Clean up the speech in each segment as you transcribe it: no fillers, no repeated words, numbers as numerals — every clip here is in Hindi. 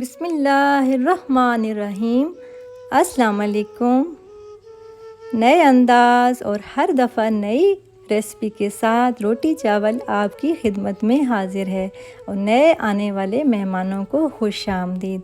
बिस्मिल्लाहिर्रहमानिर्रहीम। अस्सलाम वालेकुम। नए अंदाज़ और हर दफ़ा नई रेसिपी के साथ रोटी चावल आपकी खिदमत में हाज़िर है और नए आने वाले मेहमानों को खुश आमदीद।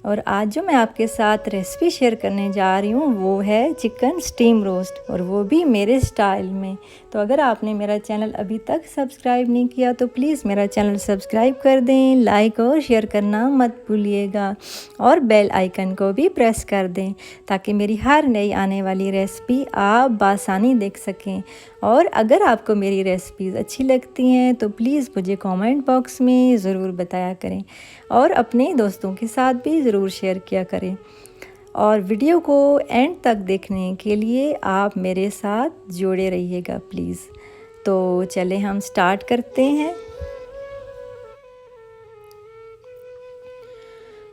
और आज जो मैं आपके साथ रेसिपी शेयर करने जा रही हूँ वो है चिकन स्टीम रोस्ट, और वो भी मेरे स्टाइल में। तो अगर आपने मेरा चैनल अभी तक सब्सक्राइब नहीं किया तो प्लीज़ मेरा चैनल सब्सक्राइब कर दें, लाइक और शेयर करना मत भूलिएगा और बेल आइकन को भी प्रेस कर दें ताकि मेरी हर नई आने वाली रेसिपी आप बासानी देख सकें। और अगर आपको मेरी रेसिपीज़ अच्छी लगती हैं तो प्लीज़ मुझे कमेंट बॉक्स में ज़रूर बताया करें और अपने दोस्तों के साथ भी ज़रूर शेयर किया करें। और वीडियो को एंड तक देखने के लिए आप मेरे साथ जुड़े रहिएगा प्लीज़। तो चले हम स्टार्ट करते हैं।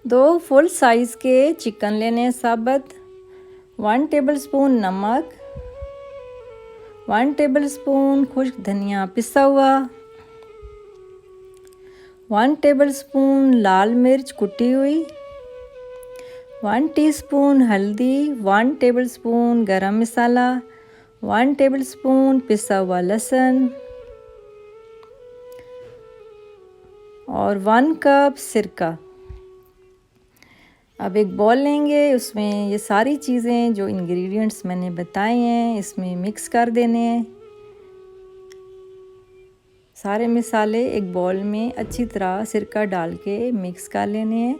2 फुल साइज़ के चिकन लेने साबुत, 1 टेबलस्पून नमक, 1 टेबलस्पून खुश्क धनिया पिसा हुआ, 1 टेबलस्पून लाल मिर्च कुटी हुई, 1 टीस्पून हल्दी, 1 टेबलस्पून गरम मसाला, 1 टेबलस्पून पिसा हुआ लहसुन और 1 कप सिरका। अब एक बॉल लेंगे, उसमें ये सारी चीज़ें जो इंग्रेडिएंट्स मैंने बताए हैं इसमें मिक्स कर देने हैं। सारे मसाले एक बॉल में अच्छी तरह सिरका डाल के मिक्स कर लेने हैं।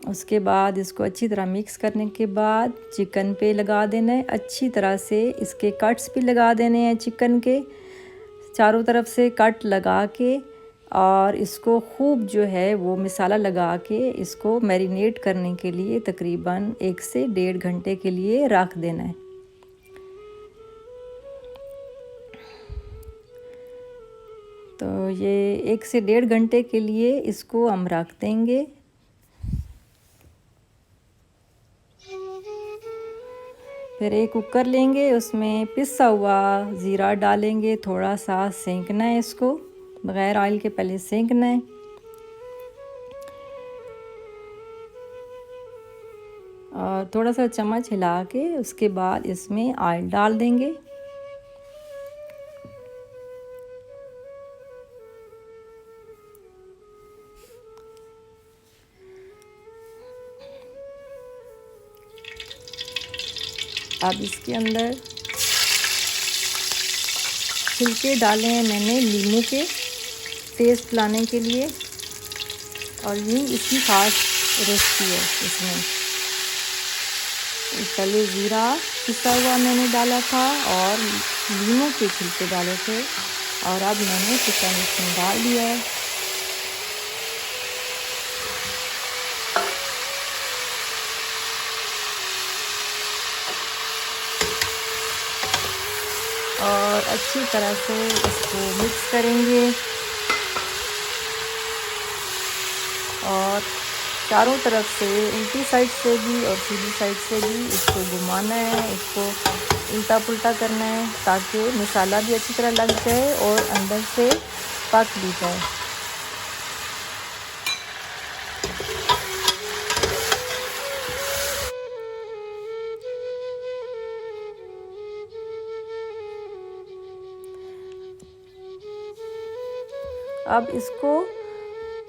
उसके बाद इसको अच्छी तरह मिक्स करने के बाद चिकन पे लगा देना है। अच्छी तरह से इसके कट्स भी लगा देने हैं, चिकन के चारों तरफ से कट लगा के, और इसको खूब जो है वो मसाला लगा के इसको मैरिनेट करने के लिए तकरीबन 1 से 1.5 घंटे के लिए रख देना है। तो ये 1 से 1.5 घंटे के लिए इसको हम रख देंगे। फिर एक कुकर लेंगे, उसमें पिसा हुआ ज़ीरा डालेंगे, थोड़ा सा सेंकना है इसको, बग़ैर ऑयल के पहले सेंकना है। और थोड़ा सा चम्मच हिला के उसके बाद इसमें ऑयल डाल देंगे। अब इसके अंदर छिलके डाले हैं मैंने नींबू के टेस्ट लाने के लिए, और ये इसकी खास रेसिपी है। इसमें पहले ज़ीरा पिसा हुआ मैंने डाला था और नींबू के छिलके डाले थे, और अब मैंने चिकन इसमें डाल दिया है। और अच्छी तरह से इसको मिक्स करेंगे और चारों तरफ से उल्टी साइड से भी और सीधी साइड से भी इसको घुमाना है, इसको उल्टा पुल्टा करना है ताकि मसाला भी अच्छी तरह लग जाए और अंदर से पक भी जाए। अब इसको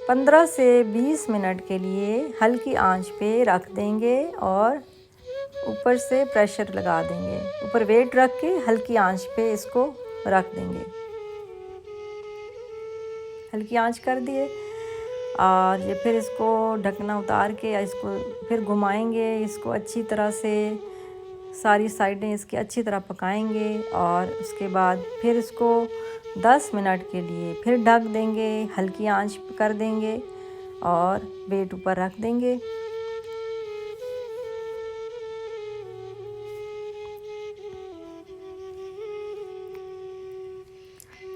15 से 20 मिनट के लिए हल्की आंच पे रख देंगे और ऊपर से प्रेशर लगा देंगे। ऊपर वेट रख के हल्की आंच पे इसको रख देंगे। हल्की आंच कर दिए और ये फिर इसको ढकना उतार के इसको फिर घुमाएंगे। इसको अच्छी तरह से सारी साइडें इसकी अच्छी तरह पकाएंगे और उसके बाद फिर इसको 10 मिनट के लिए फिर ढक देंगे, हल्की आंच कर देंगे और वेट ऊपर रख देंगे।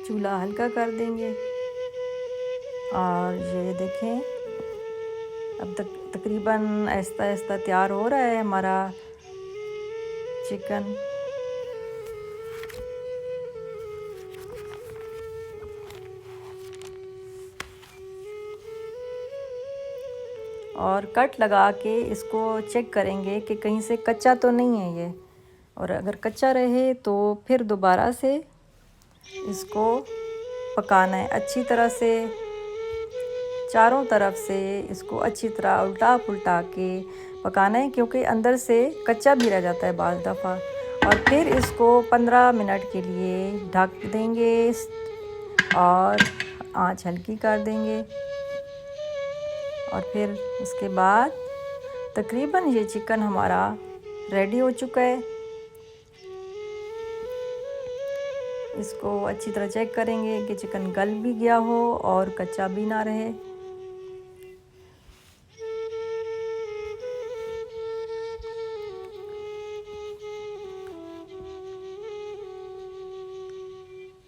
चूल्हा हल्का कर देंगे और ये देखें अब तक तकरीबन आहिस्ता आहिस्ता तैयार हो रहा है हमारा चिकन। और कट लगा के इसको चेक करेंगे कि कहीं से कच्चा तो नहीं है ये, और अगर कच्चा रहे तो फिर दोबारा से इसको पकाना है अच्छी तरह से। चारों तरफ से इसको अच्छी तरह उल्टा पुल्टा के पकाना है, क्योंकि अंदर से कच्चा भी रह जाता है बाज़ दफ़ा। और फिर इसको 15 मिनट के लिए ढक देंगे और आंच हल्की कर देंगे। और फिर उसके बाद तकरीबन ये चिकन हमारा रेडी हो चुका है। इसको अच्छी तरह चेक करेंगे कि चिकन गल भी गया हो और कच्चा भी ना रहे।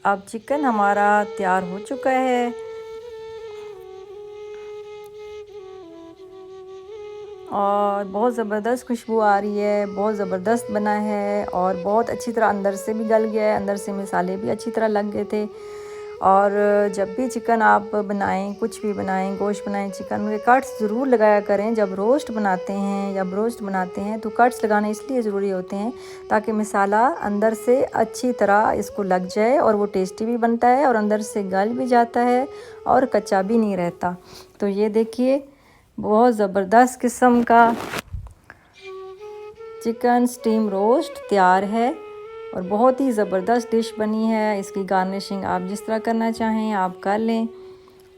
अब चिकन हमारा तैयार हो चुका है और बहुत ज़बरदस्त खुशबू आ रही है, बहुत ज़बरदस्त बना है और बहुत अच्छी तरह अंदर से भी गल गया है, अंदर से मसाले भी अच्छी तरह लग गए थे। और जब भी चिकन आप बनाएं, कुछ भी बनाएं, गोश्त बनाएं, चिकन में कट्स ज़रूर लगाया करें। जब रोस्ट बनाते हैं तो कट्स लगाने इसलिए ज़रूरी होते हैं ताकि मसाला अंदर से अच्छी तरह इसको लग जाए और वो टेस्टी भी बनता है और अंदर से गल भी जाता है और कच्चा भी नहीं रहता। तो ये देखिए बहुत ज़बरदस्त किस्म का चिकन स्टीम रोस्ट तैयार है और बहुत ही ज़बरदस्त डिश बनी है। इसकी गार्निशिंग आप जिस तरह करना चाहें आप कर लें।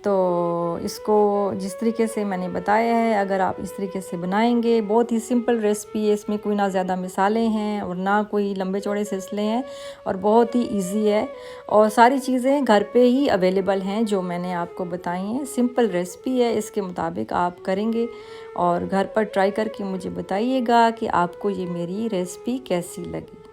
तो इसको जिस तरीके से मैंने बताया है, अगर आप इस तरीके से बनाएंगे, बहुत ही सिंपल रेसिपी है, इसमें कोई ना ज़्यादा मिसाले हैं और ना कोई लंबे चौड़े सिलसिले हैं और बहुत ही इजी है और सारी चीज़ें घर पे ही अवेलेबल हैं जो मैंने आपको बताई हैं। सिंपल रेसिपी है, इसके मुताबिक आप करेंगे और घर पर ट्राई करके मुझे बताइएगा कि आपको ये मेरी रेसिपी कैसी लगी।